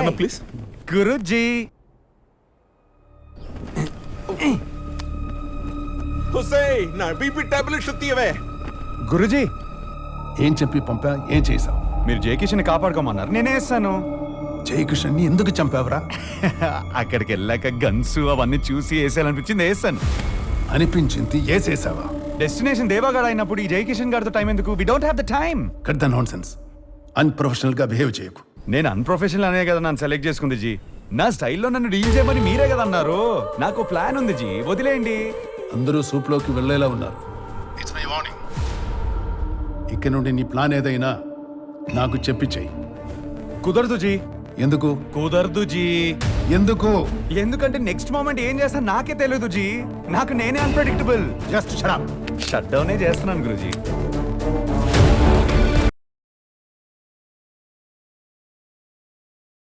అన్న ప్లీజ్. గురుజీ హుసేయ్ నా BP tablets తీయవే. Guruji ఏం చెప్పి పంపా, ఏం చేశావు? మీరు జయకిషన్ కాపాడుకోమన్నారు, నేనే వేస్తాను. జయకిషన్ ఎందుకు చంపావురా? అక్కడికి వెళ్ళాక గన్స్ అవన్నీ చూసి వేసేయాలనిపించింది, వేస్తాను. అనిపించింది ఏసేసావా? డెస్టినేషన్ దేవాగాడు అయినప్పుడు ఈ జయకిషన్ గారితో టైం ఎందుకు? We don't have the time. Cut the నాన్ సెన్స్. అన్ప్రొఫెషనల్ గా బిహేవ్ చేయకు. నేను అన్ప్రొఫెషనల్ అనే కదా నన్ను సెలెక్ట్ చేసుకుంది జీ. నా స్టైల్లో నన్ను డీల్ చేయమని మీరే కదా అన్నారు. నాకు ప్లాన్ ఉంది జీ, వదిలేయండి. అందరూ సూప్ లోకి వెళ్లేలా ఉన్నారు. It's my warning. ఇక నుండి నీ ప్లాన్ ఏదైనా నాకు చెప్పి చెయ్యి. కుదరదు జీ. ఎందుకు కుదరదు జీ. ఎందుకు? ఎందుకంటే నెక్స్ట్ మూమెంట్ ఏం చేస్తా నాకే తెలియదు జీ. నాకు నేనే unpredictable. Just shut up. Shut డౌనే చేస్తున్నాను గురుజీ.